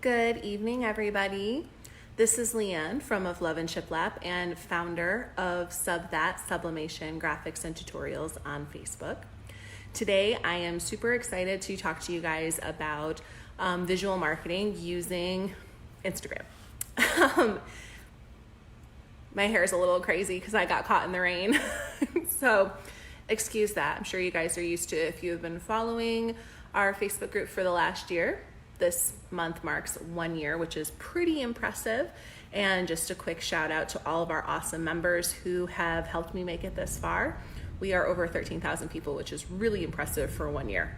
Good evening, everybody. This is Leanne from Of Love and Shiplap and founder of Sublimation graphics and tutorials on Facebook. Today, I am super excited to talk to you guys about visual marketing using Instagram. My hair is a little crazy because I got caught in the rain. So excuse that. I'm sure you guys are used to it if you have been following our Facebook group for the last year. This month marks 1 year, which is pretty impressive. And just a quick shout out to all of our awesome members who have helped me make it this far. We are over 13,000 people, which is really impressive for 1 year.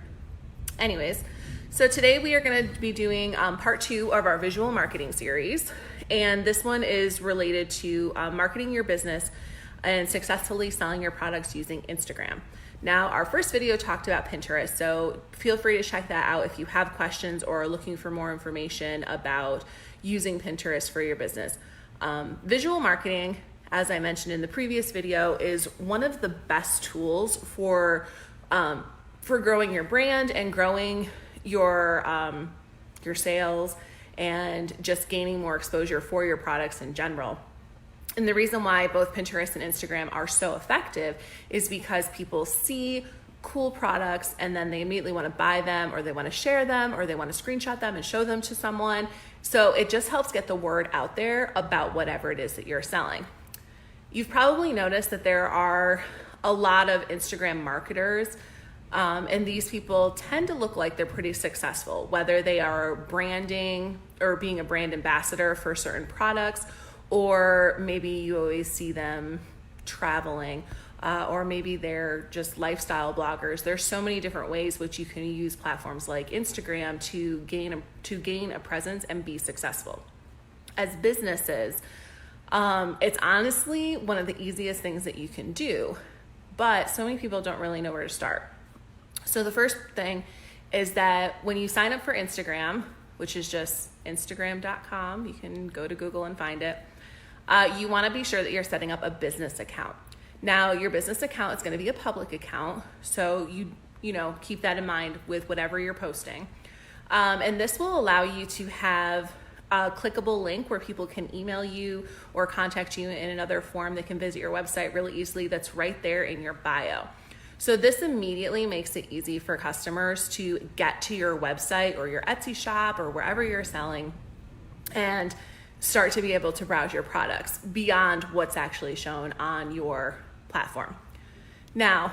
Anyways, so today we are going to be doing part 2 of our visual marketing series. And this one is related to marketing your business and successfully selling your products using Instagram. Now, our first video talked about Pinterest, so feel free to check that out if you have questions or are looking for more information about using Pinterest for your business. Visual marketing, as I mentioned in the previous video, is one of the best tools for growing your brand and growing your sales and just gaining more exposure for your products in general. And the reason why both Pinterest and Instagram are so effective is because people see cool products and then they immediately want to buy them, or they want to share them, or they want to screenshot them and show them to someone. So it just helps get the word out there about whatever it is that you're selling. You've probably noticed that there are a lot of Instagram marketers, and these people tend to look like they're pretty successful, whether they are branding or being a brand ambassador for certain products, or maybe you always see them traveling, or maybe they're just lifestyle bloggers. There's so many different ways which you can use platforms like Instagram to gain a presence and be successful. As businesses, it's honestly one of the easiest things that you can do, but so many people don't really know where to start. So the first thing is that when you sign up for Instagram, which is just instagram.com, you can go to Google and find it. You want to be sure that you're setting up a business account. Now, your business account is going to be a public account, so you know, keep that in mind with whatever you're posting. And this will allow you to have a clickable link where people can email you or contact you in another form. They can visit your website really easily. That's right there in your bio. So this immediately makes it easy for customers to get to your website or your Etsy shop or wherever you're selling and start to be able to browse your products beyond what's actually shown on your platform. Now,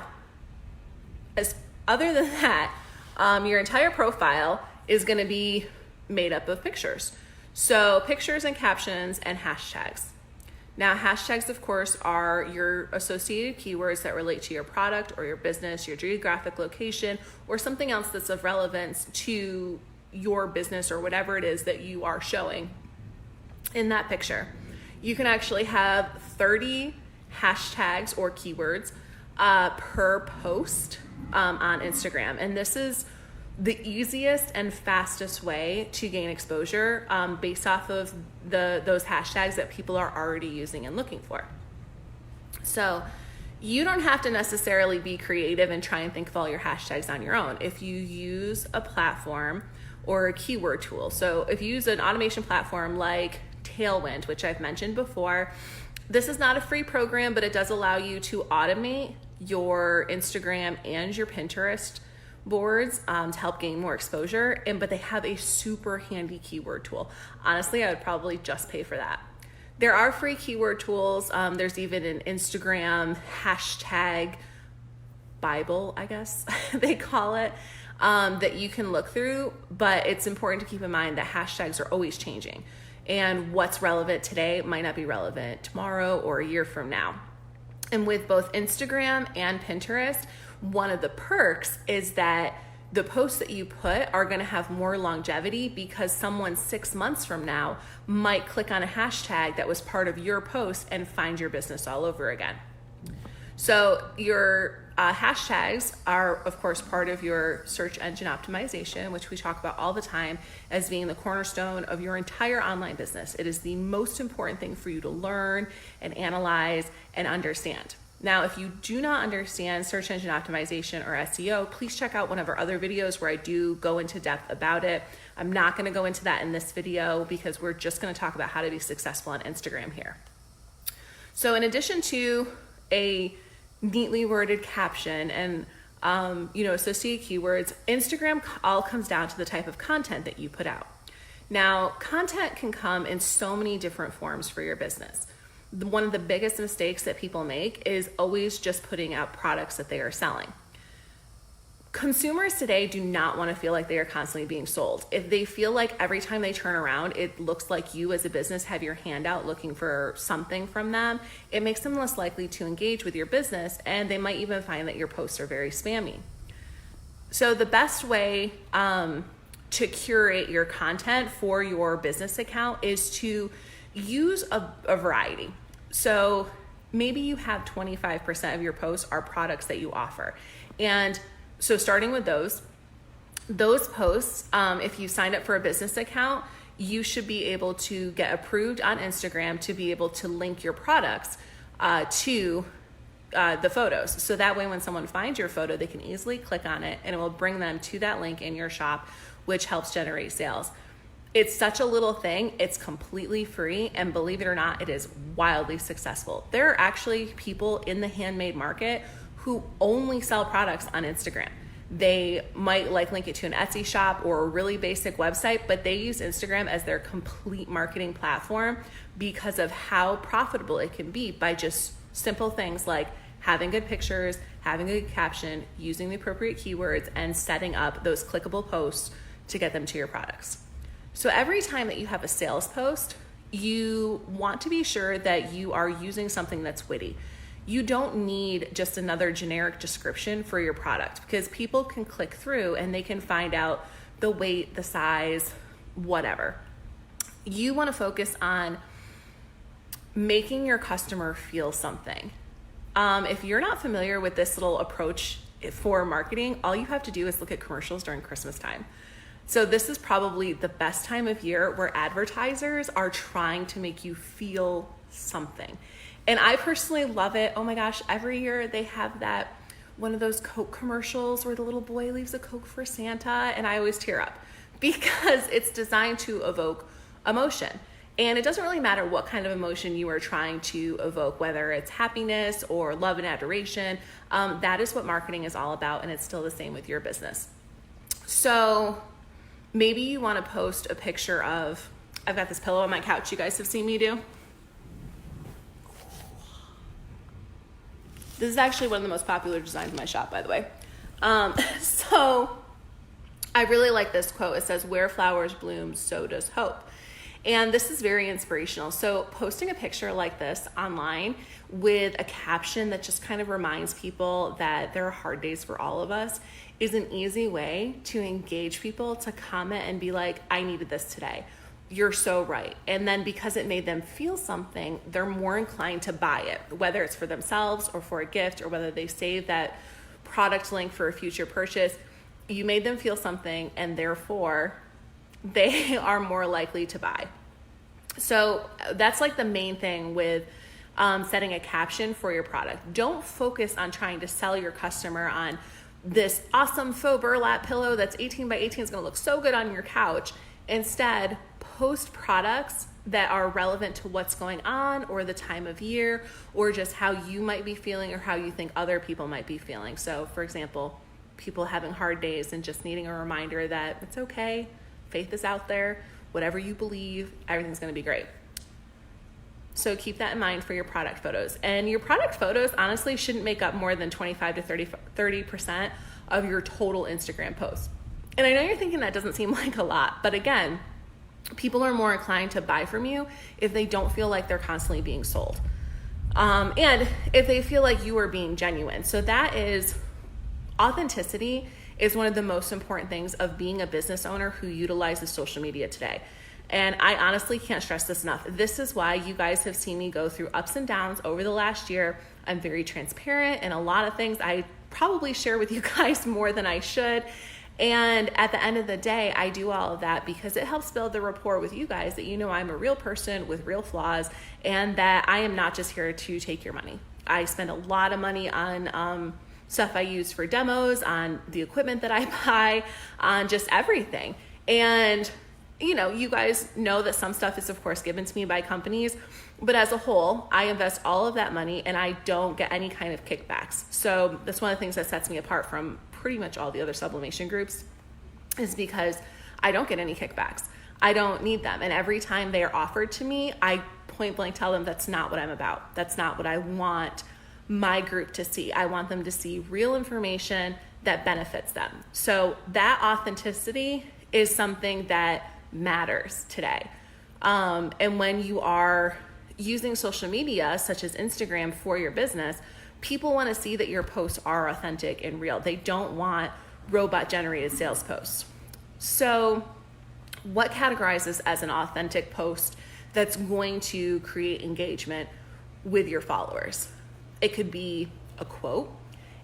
other than that, your entire profile is going to be made up of pictures. So pictures and captions and hashtags. Now, hashtags, of course, are your associated keywords that relate to your product or your business, your geographic location, or something else that's of relevance to your business or whatever it is that you are showing in that picture. You can actually have 30 hashtags or keywords per post on Instagram. And this is the easiest and fastest way to gain exposure based off of those hashtags that people are already using and looking for. So you don't have to necessarily be creative and try and think of all your hashtags on your own if you use a platform or a keyword tool. So if you use an automation platform like Tailwind, which I've mentioned before, this is not a free program, but it does allow you to automate your Instagram and your Pinterest boards to help gain more exposure. But they have a super handy keyword tool. Honestly, I would probably just pay for that. There are free keyword tools. There's even an Instagram hashtag Bible, I guess they call it, that you can look through. But it's important to keep in mind that hashtags are always changing. And what's relevant today might not be relevant tomorrow or a year from now. And with both Instagram and Pinterest, one of the perks is that the posts that you put are going to have more longevity because someone 6 months from now might click on a hashtag that was part of your post and find your business all over again. So your hashtags are, of course, part of your search engine optimization, which we talk about all the time as being the cornerstone of your entire online business. It is the most important thing for you to learn and analyze and understand. Now, if you do not understand search engine optimization or SEO, please check out one of our other videos where I do go into depth about it. I'm not going to go into that in this video because we're just going to talk about how to be successful on Instagram here. So in addition to a neatly worded caption and associated keywords, Instagram all comes down to the type of content that you put out. Now, content can come in so many different forms for your business. One of the biggest mistakes that people make is always just putting out products that they are selling. Consumers today do not want to feel like they are constantly being sold. If they feel like every time they turn around, it looks like you as a business have your hand out looking for something from them, it makes them less likely to engage with your business, and they might even find that your posts are very spammy. So the best way to curate your content for your business account is to use a variety. So maybe you have 25% of your posts are products that you offer. And so starting with those posts, if you signed up for a business account, you should be able to get approved on Instagram to be able to link your products to the photos. So that way when someone finds your photo, they can easily click on it and it will bring them to that link in your shop, which helps generate sales. It's such a little thing. It's completely free. And believe it or not, it is wildly successful. There are actually people in the handmade market who only sell products on Instagram. They might link it to an Etsy shop or a really basic website, but they use Instagram as their complete marketing platform because of how profitable it can be by just simple things like having good pictures, having a good caption, using the appropriate keywords, and setting up those clickable posts to get them to your products. So every time that you have a sales post, you want to be sure that you are using something that's witty. You don't need just another generic description for your product because people can click through and they can find out the weight, the size, whatever. You want to focus on making your customer feel something. If you're not familiar with this little approach for marketing, all you have to do is look at commercials during Christmas time. So this is probably the best time of year where advertisers are trying to make you feel something. And I personally love it. Oh my gosh, every year they have that one of those Coke commercials where the little boy leaves a Coke for Santa, and I always tear up because it's designed to evoke emotion. And it doesn't really matter what kind of emotion you are trying to evoke, whether it's happiness or love and adoration. That is what marketing is all about, and it's still the same with your business. So maybe you want to post a picture of, I've got this pillow on my couch you guys have seen me do. This is actually one of the most popular designs in my shop, by the way. So I really like this quote. It says, "Where flowers bloom, so does hope." And this is very inspirational. So posting a picture like this online with a caption that just kind of reminds people that there are hard days for all of us is an easy way to engage people to comment and be like, I needed this today. You're so right. And then because it made them feel something, they're more inclined to buy it, whether it's for themselves or for a gift or whether they save that product link for a future purchase. You made them feel something and therefore they are more likely to buy. So that's like the main thing with setting a caption for your product. Don't focus on trying to sell your customer on this awesome faux burlap pillow that's 18 by 18 is going to look so good on your couch. Instead, post products that are relevant to what's going on or the time of year or just how you might be feeling or how you think other people might be feeling. So for example, people having hard days and just needing a reminder that it's okay, faith is out there, whatever you believe, everything's going to be great. So keep that in mind for your product photos. And your product photos honestly shouldn't make up more than 25 to 30% of your total Instagram posts. And I know you're thinking that doesn't seem like a lot, but again, people are more inclined to buy from you if they don't feel like they're constantly being sold. And if they feel like you are being genuine. So that is, authenticity is one of the most important things of being a business owner who utilizes social media today. And I honestly can't stress this enough. This is why you guys have seen me go through ups and downs over the last year. I'm very transparent and a lot of things I probably share with you guys more than I should. And at the end of the day, I do all of that because it helps build the rapport with you guys that you know I'm a real person with real flaws and that I am not just here to take your money. I spend a lot of money on stuff I use for demos, on the equipment that I buy, on just everything. And, you know, you guys know that some stuff is, of course, given to me by companies, but as a whole, I invest all of that money and I don't get any kind of kickbacks. So that's one of the things that sets me apart from pretty much all the other sublimation groups, is because I don't get any kickbacks. I don't need them. And every time they are offered to me, I point blank tell them that's not what I'm about. That's not what I want my group to see. I want them to see real information that benefits them. So that authenticity is something that matters today. And when you are using social media, such as Instagram, for your business, people want to see that your posts are authentic and real. They don't want robot generated sales posts. So what categorizes as an authentic post that's going to create engagement with your followers? It could be a quote.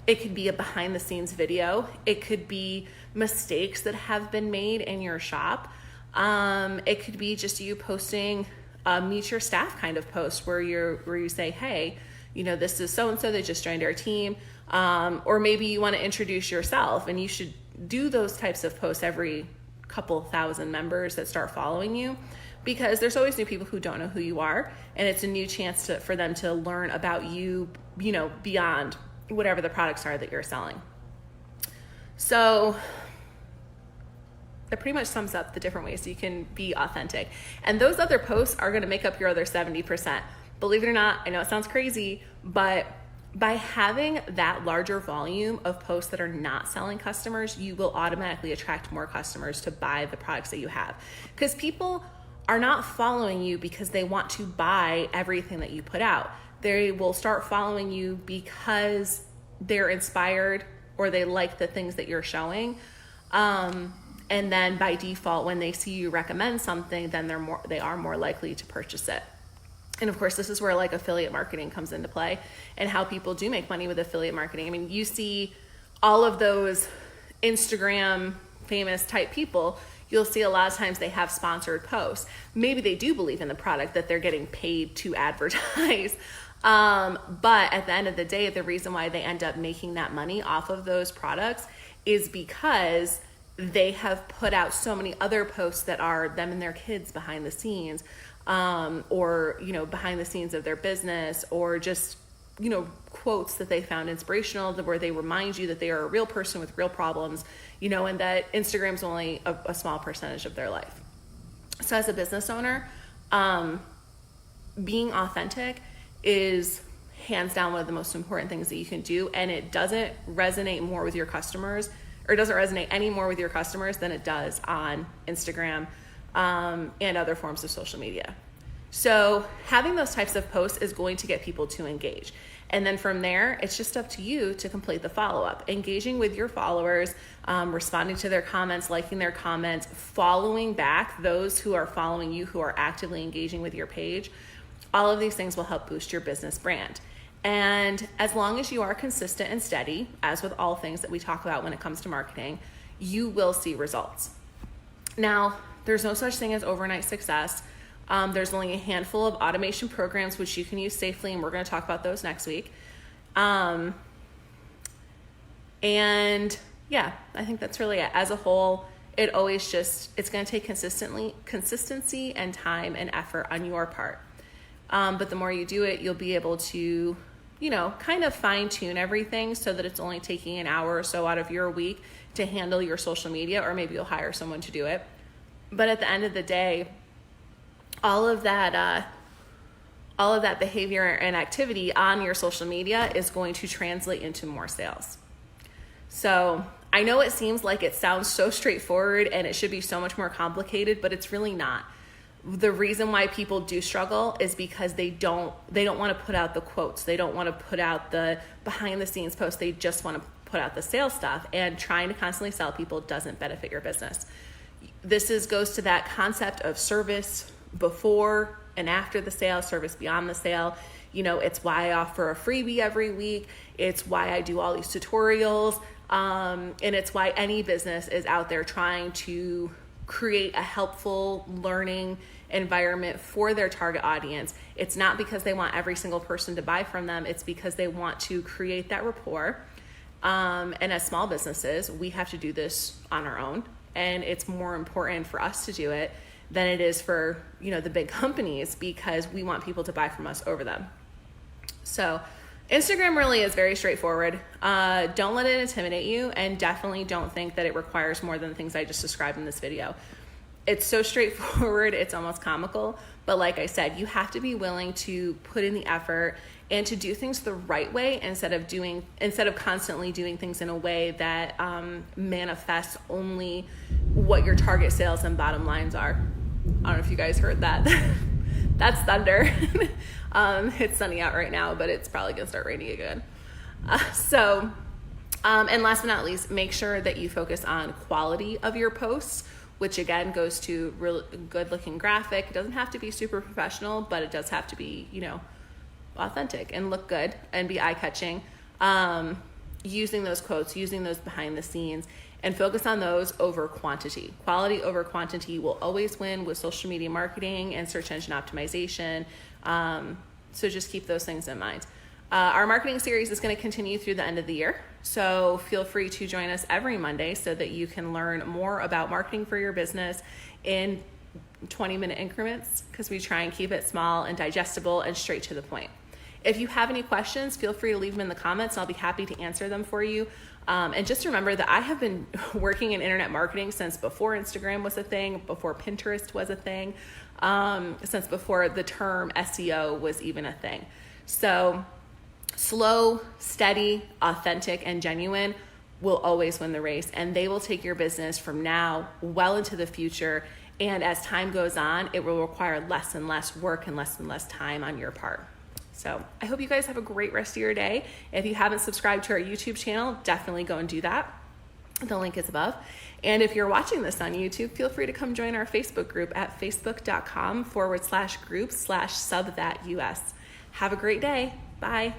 It could be a behind the scenes video. It could be mistakes that have been made in your shop. It could be just you posting a meet your staff kind of post where you say, hey, you know, this is so-and-so, they just joined our team. Or maybe you want to introduce yourself, and you should do those types of posts every couple thousand members that start following you, because there's always new people who don't know who you are, and it's a new chance for them to learn about you, you know, beyond whatever the products are that you're selling. So that pretty much sums up the different ways you can be authentic. And those other posts are going to make up your other 70%. Believe it or not, I know it sounds crazy, but by having that larger volume of posts that are not selling customers, you will automatically attract more customers to buy the products that you have. Because people are not following you because they want to buy everything that you put out. They will start following you because they're inspired or they like the things that you're showing. And then by default, when they see you recommend something, then they are more likely to purchase it. And of course, this is where like affiliate marketing comes into play, and how people do make money with affiliate marketing. I mean, you see all of those Instagram famous type people, you'll see a lot of times they have sponsored posts. Maybe they do believe in the product that they're getting paid to advertise. But at the end of the day, the reason why they end up making that money off of those products is because they have put out so many other posts that are them and their kids behind the scenes, or, you know, behind the scenes of their business, or just, you know, quotes that they found inspirational, where they remind you that they are a real person with real problems, you know, and that Instagram's only a small percentage of their life. So as a business owner, being authentic is hands down one of the most important things that you can do. And it doesn't resonate more with your customers, or it doesn't resonate any more with your customers than it does on Instagram, and other forms of social media. So having those types of posts is going to get people to engage. And then from there, it's just up to you to complete the follow-up, engaging with your followers, responding to their comments, liking their comments, following back those who are following you, who are actively engaging with your page. All of these things will help boost your business brand. And as long as you are consistent and steady, as with all things that we talk about when it comes to marketing, you will see results. Now, there's no such thing as overnight success. There's only a handful of automation programs which you can use safely, and we're going to talk about those next week. And yeah, I think that's really it. As a whole, it's going to take consistency and time and effort on your part. But the more you do it, you'll be able to, you know, kind of fine tune everything so that it's only taking an hour or so out of your week to handle your social media, or maybe you'll hire someone to do it. But at the end of the day, all of that behavior and activity on your social media is going to translate into more sales. So I know it seems like it sounds so straightforward and it should be so much more complicated, but it's really not. The reason why people do struggle is because they don't want to put out the quotes. They don't want to put out the behind the scenes posts. They just want to put out the sales stuff, and trying to constantly sell people doesn't benefit your business. This goes to that concept of service before and after the sale, service beyond the sale. You know, it's why I offer a freebie every week. It's why I do all these tutorials. And it's why any business is out there trying to create a helpful learning environment for their target audience. It's not because they want every single person to buy from them. It's because they want to create that rapport. And as small businesses, we have to do this on our own. And it's more important for us to do it than it is for, the big companies, because we want people to buy from us over them. So Instagram really is very straightforward. Don't let it intimidate you, and definitely don't think that it requires more than the things I just described in this video. It's so straightforward, it's almost comical. But like I said, you have to be willing to put in the effort and to do things the right way instead of constantly doing things in a way that manifests only what your target sales and bottom lines are. I don't know if you guys heard that. That's thunder. It's sunny out right now, but it's probably gonna start raining again. And last but not least, make sure that you focus on quality of your posts, which again goes to real good looking graphic. It doesn't have to be super professional, but it does have to be, authentic and look good and be eye catching. Using those quotes, using those behind the scenes, and focus on those over quantity. Quality over quantity will always win with social media marketing and search engine optimization. So just keep those things in mind. Our marketing series is going to continue through the end of the year. So feel free to join us every Monday so that you can learn more about marketing for your business in 20-minute increments, because we try and keep it small and digestible and straight to the point. If you have any questions, feel free to leave them in the comments, and I'll be happy to answer them for you. And just remember that I have been working in internet marketing since before Instagram was a thing, before Pinterest was a thing, since before the term SEO was even a thing. So slow, steady, authentic, and genuine will always win the race, and they will take your business from now well into the future. And as time goes on, it will require less and less work and less time on your part. So I hope you guys have a great rest of your day. If you haven't subscribed to our YouTube channel, definitely go and do that. The link is above. And if you're watching this on YouTube, feel free to come join our Facebook group at facebook.com/group/subthatUS. Have a great day. Bye.